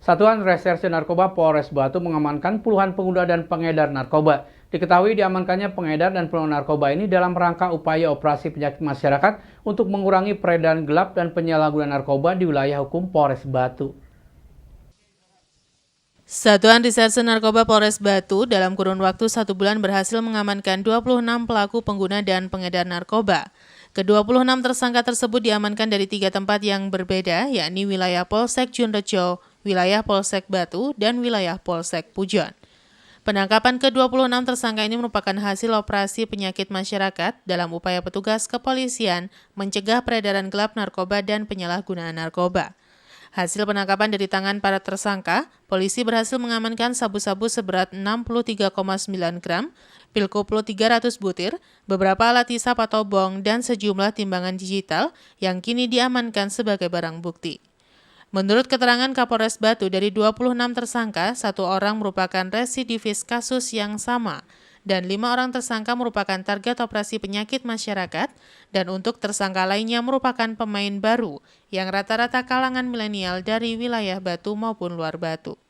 Satuan Reserse Narkoba Polres Batu mengamankan puluhan pengguna dan pengedar narkoba. Diketahui diamankannya pengedar dan pengguna narkoba ini dalam rangka upaya operasi penyakit masyarakat untuk mengurangi peredaran gelap dan penyalahgunaan narkoba di wilayah hukum Polres Batu. Satuan Reserse Narkoba Polres Batu dalam kurun waktu 1 bulan berhasil mengamankan 26 pelaku pengguna dan pengedar narkoba. Ke-26 tersangka tersebut diamankan dari 3 tempat yang berbeda, yakni wilayah Polsek Junrejo, wilayah Polsek Batu, dan wilayah Polsek Pujon. Penangkapan ke-26 tersangka ini merupakan hasil operasi penyakit masyarakat dalam upaya petugas kepolisian mencegah peredaran gelap narkoba dan penyalahgunaan narkoba. Hasil penangkapan dari tangan para tersangka, polisi berhasil mengamankan sabu-sabu seberat 63,9 gram, pil koplo 300 butir, beberapa alat hisap atau bong, dan sejumlah timbangan digital yang kini diamankan sebagai barang bukti. Menurut keterangan Kapolres Batu, dari 26 tersangka, 1 orang merupakan residivis kasus yang sama, dan 5 orang tersangka merupakan target operasi penyakit masyarakat, dan untuk tersangka lainnya merupakan pemain baru yang rata-rata kalangan milenial dari wilayah Batu maupun luar Batu.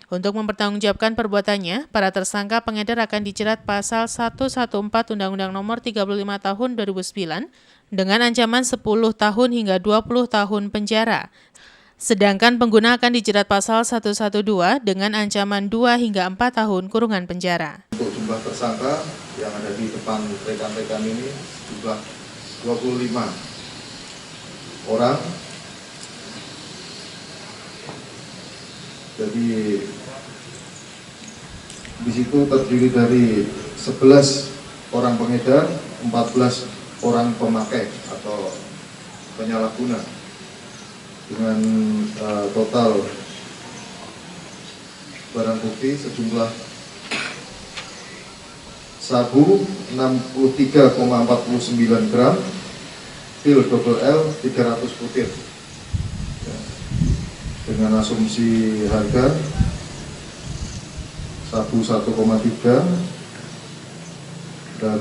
Untuk mempertanggungjawabkan perbuatannya, para tersangka pengedar akan dijerat pasal 114 Undang-Undang Nomor 35 Tahun 2009 dengan ancaman 10 tahun hingga 20 tahun penjara. Sedangkan pengguna akan dijerat pasal 112 dengan ancaman 2 hingga 4 tahun kurungan penjara. Untuk jumlah tersangka yang ada di depan rekan-rekan ini jumlah 25 orang. Jadi di situ terdiri dari 11 orang pengedar, 14 orang pemakai atau penyalahguna dengan total barang bukti sejumlah sabu 63,49 gram, pil double L 300 butir. Dengan asumsi harga sabu 1,3 dan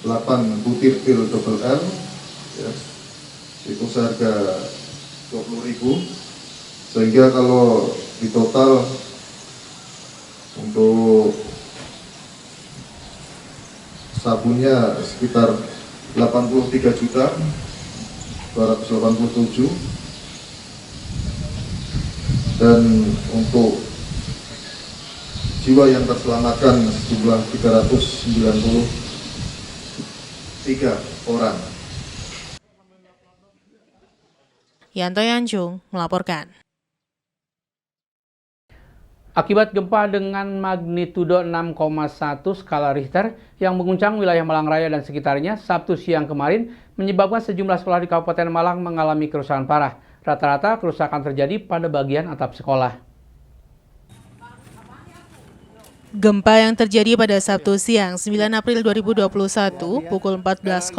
8 butir pil double L, ya, itu seharga 20.000, sehingga kalau di total untuk sabunnya sekitar 83.287, dan untuk jiwa yang terselamatkan sejumlah 393 orang. Yanto Yanjung melaporkan. Akibat gempa dengan magnitudo 6,1 skala Richter yang mengguncang wilayah Malang Raya dan sekitarnya Sabtu siang kemarin menyebabkan sejumlah sekolah di Kabupaten Malang mengalami kerusakan parah. Rata-rata kerusakan terjadi pada bagian atap sekolah. Gempa yang terjadi pada Sabtu siang 9 April 2021 pukul 14.00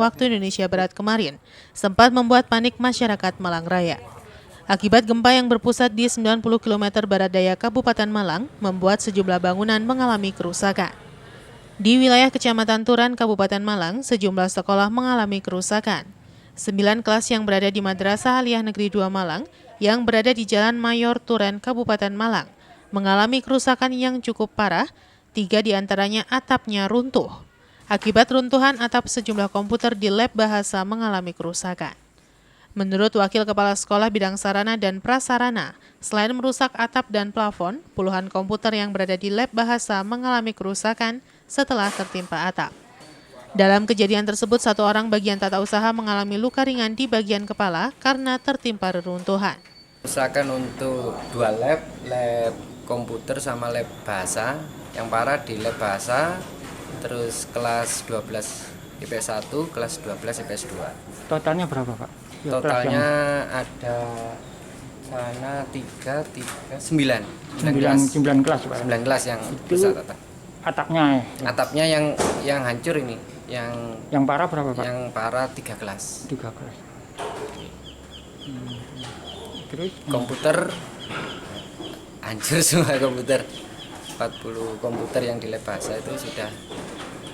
waktu Indonesia Barat kemarin sempat membuat panik masyarakat Malang Raya. Akibat gempa yang berpusat di 90 km barat daya Kabupaten Malang membuat sejumlah bangunan mengalami kerusakan. Di wilayah Kecamatan Turan, Kabupaten Malang, sejumlah sekolah mengalami kerusakan. 9 kelas yang berada di Madrasah Aliyah Negeri 2 Malang yang berada di Jalan Mayor Turen, Kabupaten Malang, mengalami kerusakan yang cukup parah, 3 diantaranya atapnya runtuh. Akibat runtuhan atap, sejumlah komputer di lab bahasa mengalami kerusakan. Menurut Wakil Kepala Sekolah Bidang Sarana dan Prasarana, selain merusak atap dan plafon, puluhan komputer yang berada di lab bahasa mengalami kerusakan setelah tertimpa atap. Dalam kejadian tersebut, 1 orang bagian tata usaha mengalami luka ringan di bagian kepala karena tertimpa reruntuhan. Kerusakan untuk 2 lab komputer sama lab bahasa. Yang parah di lab bahasa, terus kelas 12 IPS 1, kelas 12 IPS 2. Totalnya berapa, Pak? Ya, totalnya ada sana 9 kelas, Pak. 9 kelas yang rusak atapnya. Atapnya yang hancur ini, yang parah berapa, Pak? Yang parah 3 kelas. 3 kelas. Terus komputer hancur semua komputer. 40 komputer yang di lab bahasa itu sudah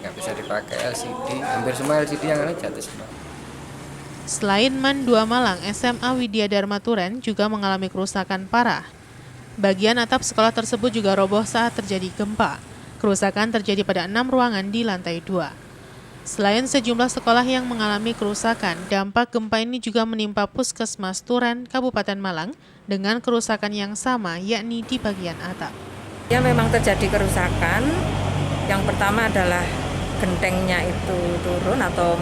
nggak bisa dipakai, LCD, hampir semua LCD yang ada jatuh semua. Selain MAN 2 Malang, SMA Widya Dharma Turen juga mengalami kerusakan parah. Bagian atap sekolah tersebut juga roboh saat terjadi gempa. Kerusakan terjadi pada 6 ruangan di lantai 2. Selain sejumlah sekolah yang mengalami kerusakan, dampak gempa ini juga menimpa Puskesmas Turen, Kabupaten Malang, dengan kerusakan yang sama, yakni di bagian atap. Ya, memang terjadi kerusakan. Yang pertama adalah gentengnya itu turun atau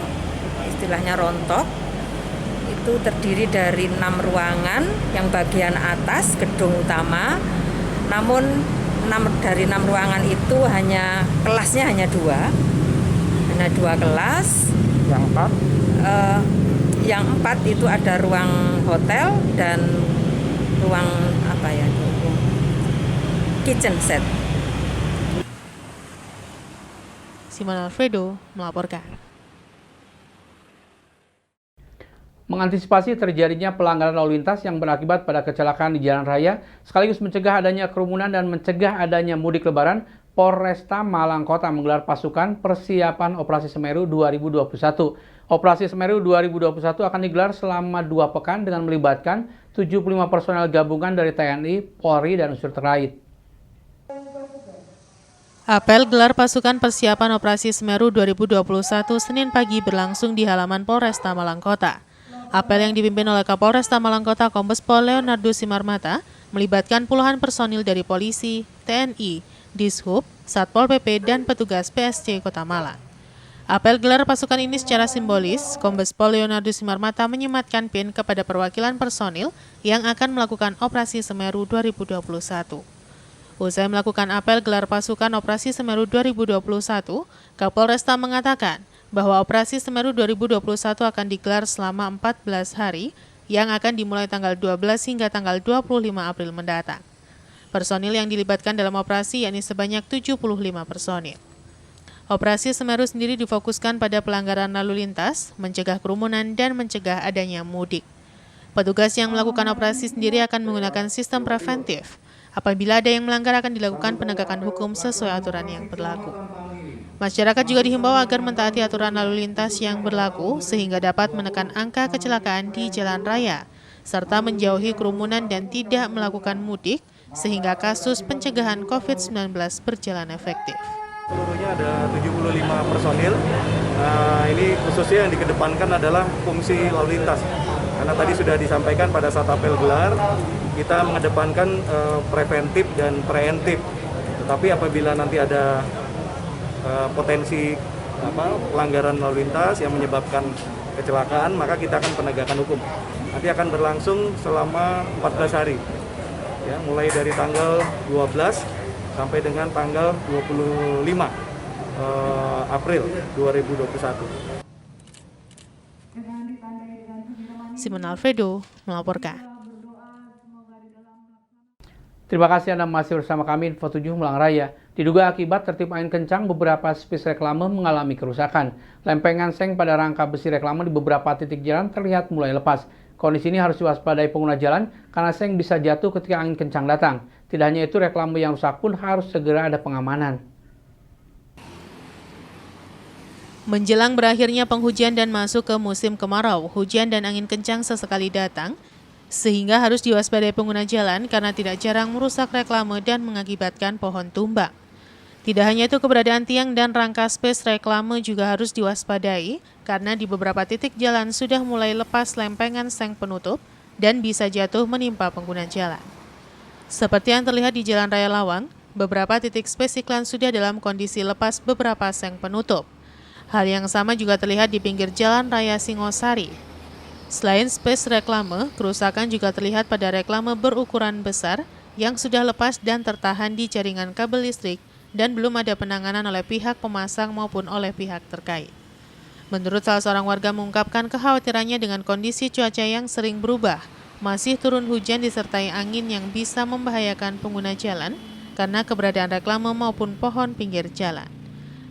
istilahnya rontok. Itu terdiri dari 6 ruangan, yang bagian atas gedung utama. Namun dari 6 ruangan itu kelasnya hanya 2 kelas. Yang 4? Yang 4 itu ada ruang hotel dan ruang kitchen set. Simon Alfredo melaporkan. Mengantisipasi terjadinya pelanggaran lalu lintas yang berakibat pada kecelakaan di jalan raya, sekaligus mencegah adanya kerumunan dan mencegah adanya mudik lebaran, Polresta Malang Kota menggelar pasukan persiapan Operasi Semeru 2021. Operasi Semeru 2021 akan digelar selama 2 pekan dengan melibatkan 75 personel gabungan dari TNI, Polri, dan unsur terkait. Apel gelar pasukan persiapan Operasi Semeru 2021 Senin pagi berlangsung di halaman Polresta Malang Kota. Apel yang dipimpin oleh Kapolresta Malang Kota Kombes Pol Leonardo Simarmata melibatkan puluhan personil dari polisi, TNI, Dishub, Satpol PP, dan petugas PSC Kota Malang. Apel gelar pasukan ini secara simbolis, Kombes Pol Leonardo Simarmata menyematkan PIN kepada perwakilan personil yang akan melakukan Operasi Semeru 2021. Usai melakukan apel gelar pasukan Operasi Semeru 2021, Kapolresta mengatakan bahwa Operasi Semeru 2021 akan digelar selama 14 hari yang akan dimulai tanggal 12 hingga tanggal 25 April mendatang. Personil yang dilibatkan dalam operasi yakni sebanyak 75 personil. Operasi Semeru sendiri difokuskan pada pelanggaran lalu lintas, mencegah kerumunan, dan mencegah adanya mudik. Petugas yang melakukan operasi sendiri akan menggunakan sistem preventif. Apabila ada yang melanggar akan dilakukan penegakan hukum sesuai aturan yang berlaku. Masyarakat juga dihimbau agar mentaati aturan lalu lintas yang berlaku sehingga dapat menekan angka kecelakaan di jalan raya, serta menjauhi kerumunan dan tidak melakukan mudik sehingga kasus pencegahan COVID-19 berjalan efektif. Seluruhnya ada 75 personil. Ini khususnya yang dikedepankan adalah fungsi lalu lintas. Karena tadi sudah disampaikan pada saat apel gelar, kita mengedepankan preventif dan preemptif. Tetapi apabila nanti ada potensi pelanggaran lalu lintas yang menyebabkan kecelakaan, maka kita akan penegakan hukum. Nanti akan berlangsung selama 14 hari. Ya, mulai dari tanggal 12 sampai dengan tanggal 25 April 2021. Simon Alfredo melaporkan. Terima kasih Anda masih bersama kami Info 7 Malang Raya. Diduga akibat tertiup angin kencang, beberapa spis reklame mengalami kerusakan. Lempengan seng pada rangka besi reklame di beberapa titik jalan terlihat mulai lepas. Kondisi ini harus diwaspadai pengguna jalan karena seng bisa jatuh ketika angin kencang datang. Tidak hanya itu, reklame yang rusak pun harus segera ada pengamanan. Menjelang berakhirnya penghujan dan masuk ke musim kemarau, hujan dan angin kencang sesekali datang, sehingga harus diwaspadai pengguna jalan karena tidak jarang merusak reklame dan mengakibatkan pohon tumbang. Tidak hanya itu, keberadaan tiang dan rangka spes reklame juga harus diwaspadai karena di beberapa titik jalan sudah mulai lepas lempengan seng penutup dan bisa jatuh menimpa pengguna jalan. Seperti yang terlihat di Jalan Raya Lawang, beberapa titik spes iklan sudah dalam kondisi lepas beberapa seng penutup. Hal yang sama juga terlihat di pinggir Jalan Raya Singosari. Selain spes reklame, kerusakan juga terlihat pada reklame berukuran besar yang sudah lepas dan tertahan di jaringan kabel listrik dan belum ada penanganan oleh pihak pemasang maupun oleh pihak terkait. Menurut salah seorang warga mengungkapkan kekhawatirannya dengan kondisi cuaca yang sering berubah, masih turun hujan disertai angin yang bisa membahayakan pengguna jalan karena keberadaan reklame maupun pohon pinggir jalan.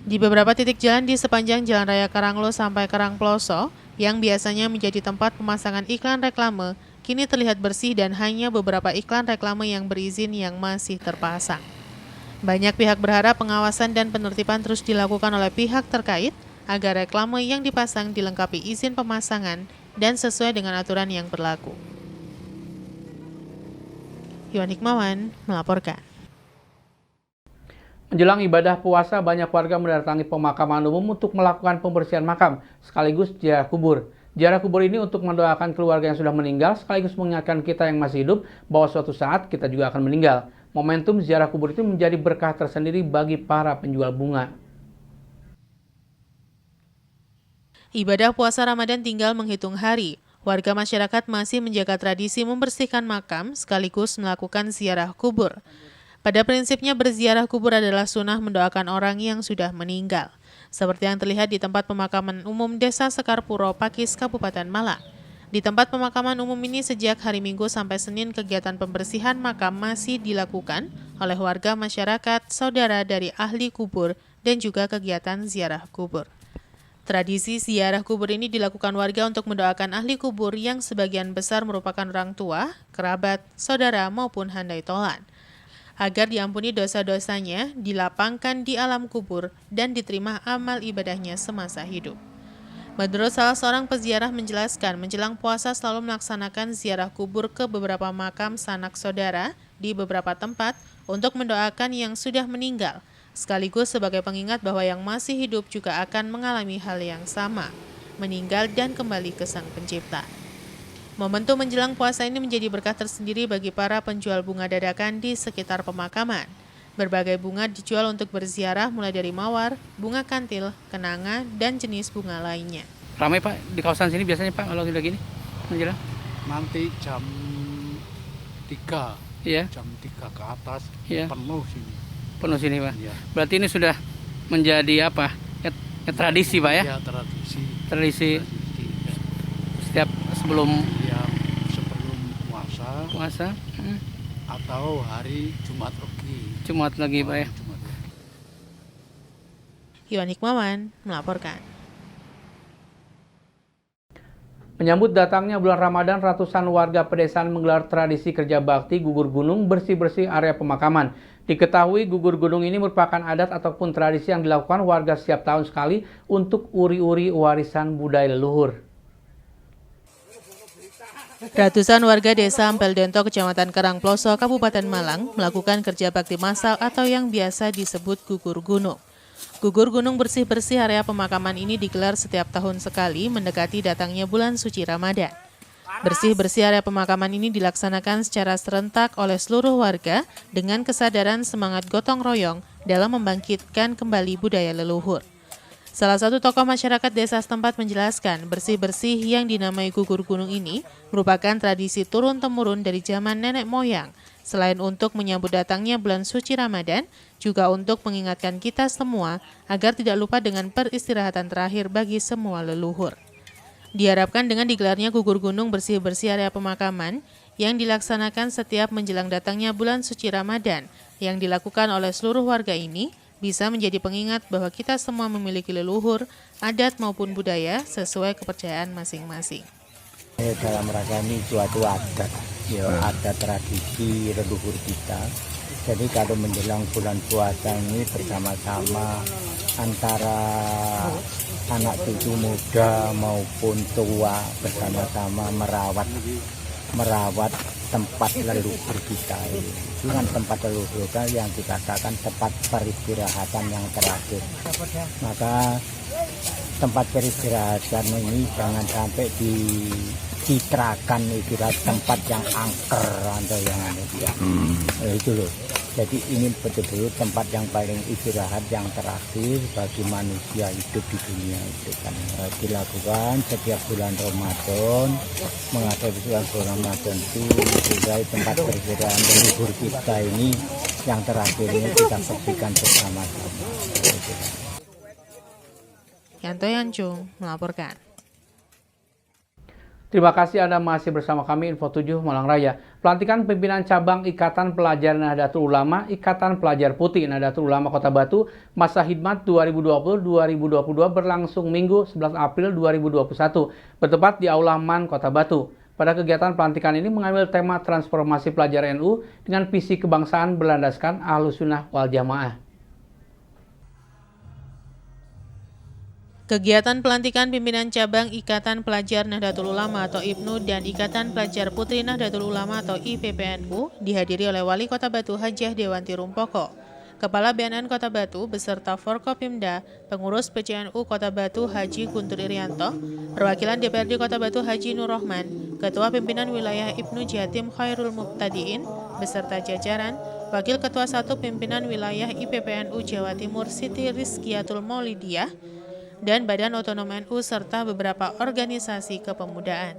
Di beberapa titik jalan di sepanjang Jalan Raya Karanglo sampai Karangploso, yang biasanya menjadi tempat pemasangan iklan reklame, kini terlihat bersih dan hanya beberapa iklan reklame yang berizin yang masih terpasang. Banyak pihak berharap pengawasan dan penertiban terus dilakukan oleh pihak terkait agar reklame yang dipasang dilengkapi izin pemasangan dan sesuai dengan aturan yang berlaku. Iwan Hikmawan melaporkan. Menjelang ibadah puasa, banyak warga mendatangi pemakaman umum untuk melakukan pembersihan makam, sekaligus ziarah kubur. Ziarah kubur ini untuk mendoakan keluarga yang sudah meninggal, sekaligus mengingatkan kita yang masih hidup bahwa suatu saat kita juga akan meninggal. Momentum ziarah kubur itu menjadi berkah tersendiri bagi para penjual bunga. Ibadah puasa Ramadan tinggal menghitung hari. Warga masyarakat masih menjaga tradisi membersihkan makam sekaligus melakukan ziarah kubur. Pada prinsipnya berziarah kubur adalah sunnah mendoakan orang yang sudah meninggal. Seperti yang terlihat di tempat pemakaman umum Desa Sekarpuro, Pakis, Kabupaten Malang. Di tempat pemakaman umum ini sejak hari Minggu sampai Senin kegiatan pembersihan makam masih dilakukan oleh warga masyarakat, saudara dari ahli kubur, dan juga kegiatan ziarah kubur. Tradisi ziarah kubur ini dilakukan warga untuk mendoakan ahli kubur yang sebagian besar merupakan orang tua, kerabat, saudara maupun handai tolan, agar diampuni dosa-dosanya, dilapangkan di alam kubur, dan diterima amal ibadahnya semasa hidup. Menurut salah seorang peziarah menjelaskan, menjelang puasa selalu melaksanakan ziarah kubur ke beberapa makam sanak saudara di beberapa tempat untuk mendoakan yang sudah meninggal, sekaligus sebagai pengingat bahwa yang masih hidup juga akan mengalami hal yang sama, meninggal dan kembali ke Sang Pencipta. Momentum menjelang puasa ini menjadi berkah tersendiri bagi para penjual bunga dadakan di sekitar pemakaman. Berbagai bunga dijual untuk berziarah mulai dari mawar, bunga kantil, kenanga, dan jenis bunga lainnya. Ramai Pak di kawasan sini biasanya Pak kalau sudah gini menjelang? Nanti jam 3, Iya. jam 3 ke atas Iya. penuh sini. Penuh sini Pak. Iya. Berarti ini sudah menjadi apa? Ya, tradisi Pak ya? Ya tradisi. Tradisi Ya. setiap sebelum Ya, sebelum puasa atau hari Jumat lagi Pak ya. Jumat. Iwan Hikmawan melaporkan. Menyambut datangnya bulan Ramadan, ratusan warga pedesaan menggelar tradisi kerja bakti gugur gunung bersih-bersih area pemakaman. Diketahui gugur gunung ini merupakan adat ataupun tradisi yang dilakukan warga setiap tahun sekali untuk uri-uri warisan budaya leluhur. Ratusan warga desa Ampel Dento, Kecamatan Karangploso, Kabupaten Malang melakukan kerja bakti massal atau yang biasa disebut gugur gunung. Gugur gunung bersih-bersih area pemakaman ini digelar setiap tahun sekali mendekati datangnya bulan suci Ramadan. Bersih-bersih area pemakaman ini dilaksanakan secara serentak oleh seluruh warga dengan kesadaran semangat gotong royong dalam membangkitkan kembali budaya leluhur. Salah satu tokoh masyarakat desa setempat menjelaskan, bersih-bersih yang dinamai gugur gunung ini merupakan tradisi turun-temurun dari zaman nenek moyang. Selain untuk menyambut datangnya bulan suci Ramadan, juga untuk mengingatkan kita semua agar tidak lupa dengan peristirahatan terakhir bagi semua leluhur. Diharapkan dengan digelarnya gugur gunung bersih-bersih area pemakaman yang dilaksanakan setiap menjelang datangnya bulan suci Ramadan yang dilakukan oleh seluruh warga ini, bisa menjadi pengingat bahwa kita semua memiliki leluhur, adat maupun budaya sesuai kepercayaan masing-masing. Dalam rangka ini suatu adat, ya adat tradisi leluhur kita. Jadi kalau menjelang bulan puasa ini bersama-sama antara anak cucu muda maupun tua bersama-sama merawat tempat leluhur kita ini. Dengan tempat leluhur kita yang dikatakan tempat peristirahatan yang terakhir. Maka tempat peristirahatan ini jangan sampai dicitrakan istilah tempat yang angker atau yang ada ya. Itu loh. Jadi ini betul-betul tempat yang paling istirahat yang terakhir bagi manusia hidup di dunia itu kan dilakukan setiap bulan Ramadan. Menghadapi bulan Ramadan itu sebagai tempat peristirahatan leluhur kita ini yang terakhir ini kita saksikan bersama-sama. Yanto Yancung melaporkan. Terima kasih Anda masih bersama kami Info 7 Malang Raya. Pelantikan pimpinan cabang Ikatan Pelajar Nahdlatul Ulama, Ikatan Pelajar Putih Nahdlatul Ulama Kota Batu, masa khidmat 2020-2022 berlangsung Minggu 11 April 2021, bertempat di Aula MAN Kota Batu. Pada kegiatan pelantikan ini mengambil tema transformasi pelajar NU dengan visi kebangsaan berlandaskan Ahlus Sunnah wal Jamaah. Kegiatan pelantikan pimpinan cabang Ikatan Pelajar Nahdlatul Ulama atau IPNU dan Ikatan Pelajar Putri Nahdlatul Ulama atau IPPNU dihadiri oleh Wali Kota Batu Hajah Dewanti Rumpoko, Kepala BNN Kota Batu beserta Forkopimda, pengurus PCNU Kota Batu Haji Guntur Irianto, perwakilan DPRD Kota Batu Haji Nur Rohman, Ketua Pimpinan Wilayah IPNU Jatim Khairul Mubtadiin beserta jajaran, Wakil Ketua 1 Pimpinan Wilayah IPPNU Jawa Timur Siti Rizkiatul Maulidiyah, dan Badan Otonom NU serta beberapa organisasi kepemudaan.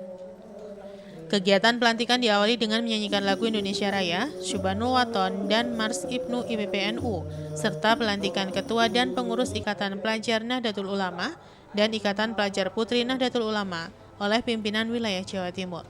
Kegiatan pelantikan diawali dengan menyanyikan lagu Indonesia Raya, Syubanul Waton, dan Mars IPNU IPPNU, serta pelantikan Ketua dan Pengurus Ikatan Pelajar Nahdlatul Ulama dan Ikatan Pelajar Putri Nahdlatul Ulama oleh pimpinan wilayah Jawa Timur.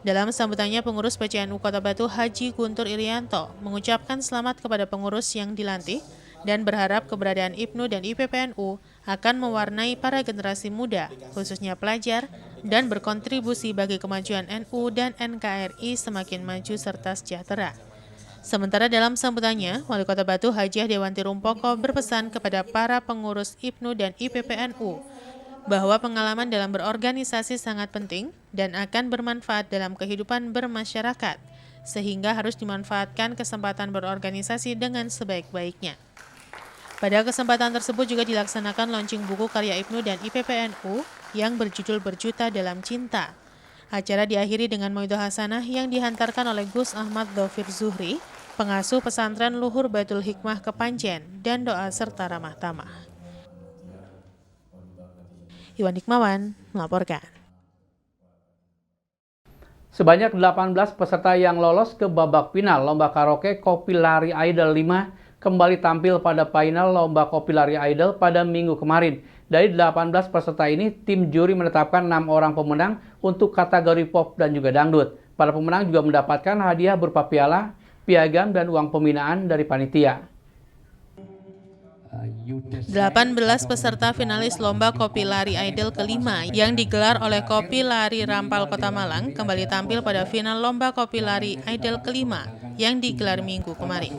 Dalam sambutannya, pengurus PCNU Kota Batu Haji Guntur Irianto mengucapkan selamat kepada pengurus yang dilantik dan berharap keberadaan IPNU dan IPPNU akan mewarnai para generasi muda, khususnya pelajar, dan berkontribusi bagi kemajuan NU dan NKRI semakin maju serta sejahtera. Sementara dalam sambutannya, Wali Kota Batu Hajah Dewanti Rumpoko berpesan kepada para pengurus IPNU dan IPPNU bahwa pengalaman dalam berorganisasi sangat penting dan akan bermanfaat dalam kehidupan bermasyarakat, sehingga harus dimanfaatkan kesempatan berorganisasi dengan sebaik-baiknya. Pada kesempatan tersebut juga dilaksanakan launching buku karya IPNU dan IPPNU yang berjudul Berjuta Dalam Cinta. Acara diakhiri dengan Mauidhah Hasanah yang dihantarkan oleh Gus Ahmad Dhofir Zuhri, pengasuh pesantren Luhur Baitul Hikmah Kepanjen, dan doa serta ramah tamah. Iwan Hikmawan melaporkan. Sebanyak 18 peserta yang lolos ke babak final Lomba Karaoke Kopi Lari Idol 5 kembali tampil pada final Lomba Kopi Lari Idol pada minggu kemarin. Dari 18 peserta ini, tim juri menetapkan 6 orang pemenang untuk kategori pop dan juga dangdut. Para pemenang juga mendapatkan hadiah berupa piala, piagam, dan uang pembinaan dari panitia. 18 peserta finalis Lomba Kopi Lari Idol kelima yang digelar oleh Kopi Lari Rampal Kota Malang kembali tampil pada final Lomba Kopi Lari Idol kelima yang digelar minggu kemarin.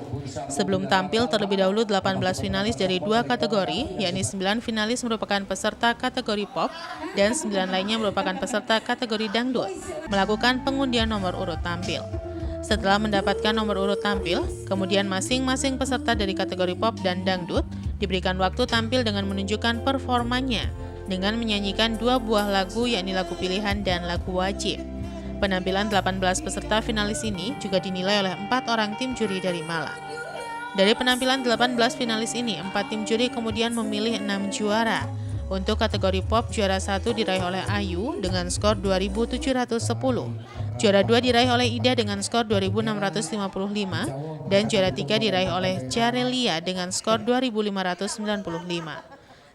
Sebelum tampil terlebih dahulu 18 finalis dari 2 kategori, yakni 9 finalis merupakan peserta kategori pop dan 9 lainnya merupakan peserta kategori dangdut, melakukan pengundian nomor urut tampil. Setelah mendapatkan nomor urut tampil, kemudian masing-masing peserta dari kategori pop dan dangdut diberikan waktu tampil dengan menunjukkan performanya dengan menyanyikan 2 buah lagu, yakni lagu pilihan dan lagu wajib. Penampilan 18 peserta finalis ini juga dinilai oleh 4 orang tim juri dari Malang. Dari penampilan 18 finalis ini, 4 tim juri kemudian memilih 6 juara. Untuk kategori pop, juara 1 diraih oleh Ayu dengan skor 2.710. Juara 2 diraih oleh Ida dengan skor 2.655 dan juara 3 diraih oleh Jarelia dengan skor 2.595.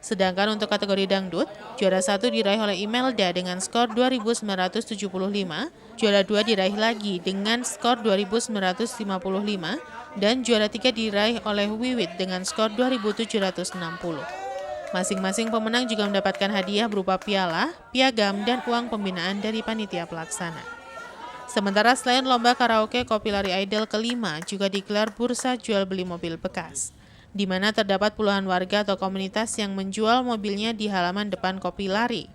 Sedangkan untuk kategori dangdut, juara 1 diraih oleh Imelda dengan skor 2.975, juara 2 diraih lagi dengan skor 2.955 dan juara 3 diraih oleh Wiwit dengan skor 2.760. Masing-masing pemenang juga mendapatkan hadiah berupa piala, piagam, dan uang pembinaan dari panitia pelaksana. Sementara selain Lomba Karaoke Kopi Lari Idol kelima, juga digelar bursa jual beli mobil bekas, di mana terdapat puluhan warga atau komunitas yang menjual mobilnya di halaman depan Kopi Lari.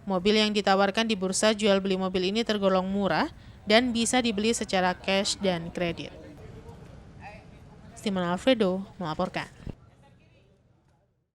Mobil yang ditawarkan di bursa jual beli mobil ini tergolong murah dan bisa dibeli secara cash dan kredit. Simon Alfredo melaporkan.